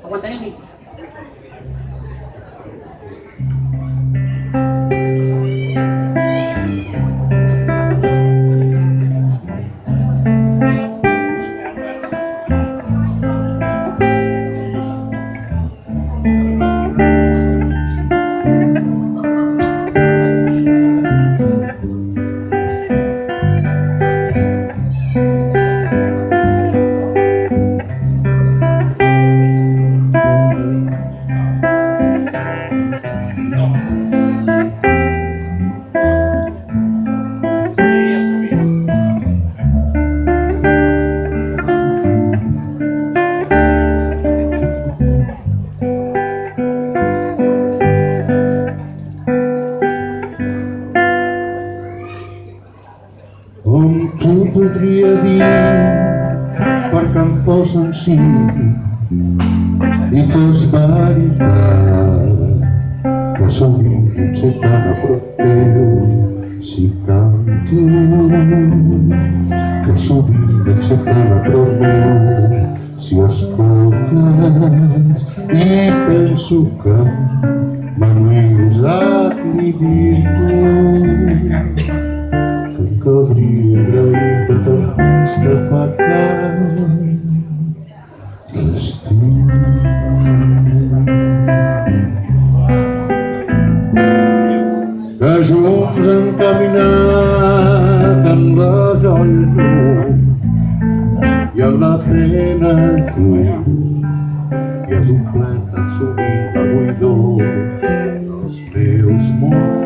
Aguantan el micro. Podria dir perquè em fos senzill i fos veritat que sovint potser tan a prop teu si canto, que sovint et sé tan a prop meu si escoltes i penso que m'han usat ni virtut. Caldria agrair-te pel temps que fa que t'estimo. Que junts hem caminat en la joia lluny i en la pena lluny i has omplert tan sovint la buidor dels meus mons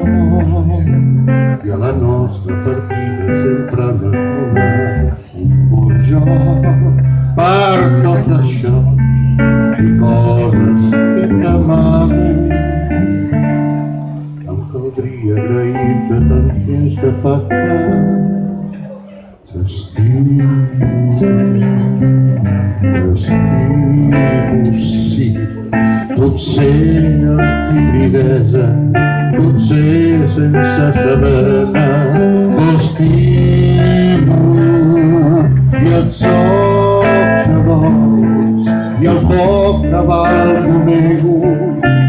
i a la nostra partida sempre m'has donat un bon joc per tot això i coses que t'amago. Em caldria agrair-te tant temps que fa que t'estimo, sí. Potser amb timidesa, potser sense saber-ne, t'estimo i et soc gelós i el poc que valgo nego.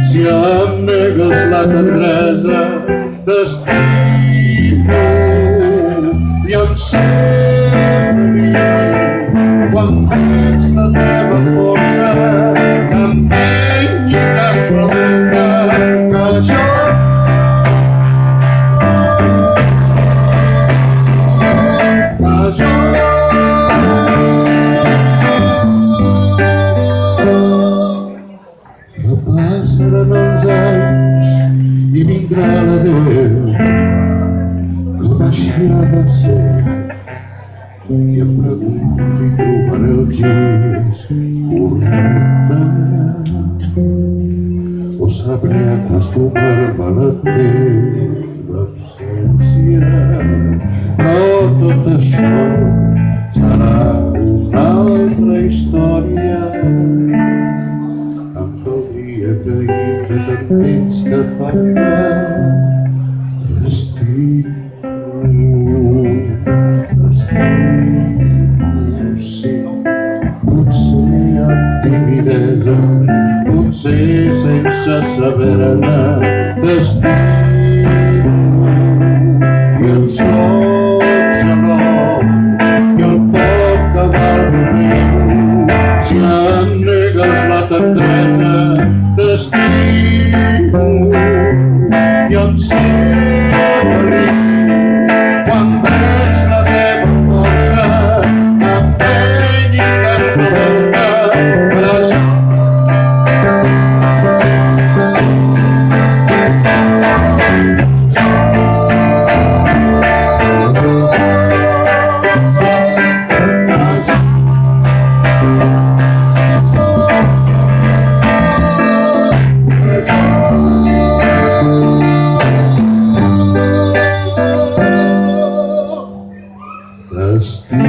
Si em negues la tendresa, t'estimo i em sento dir quan veig la teva força que empeny i que es pregunta que jo que passaran els anys i vindrà l'adeu que baixarà del cel i em pregunto si trobaré el gest correcte o sabré acostumar-me a la teva absència. Però tot això serà una altra història. Em caldria agrair-te tant temps que fa que t'estimo. Sí, potser amb timidesa, potser sense saber-ne, t'estimo i en soc gelós i el poc que valgo nego. Si em negues la tendresa, t'estimo i em sento feliç quan veig la teva força que empeny i que es pregunta que jo t'estimo.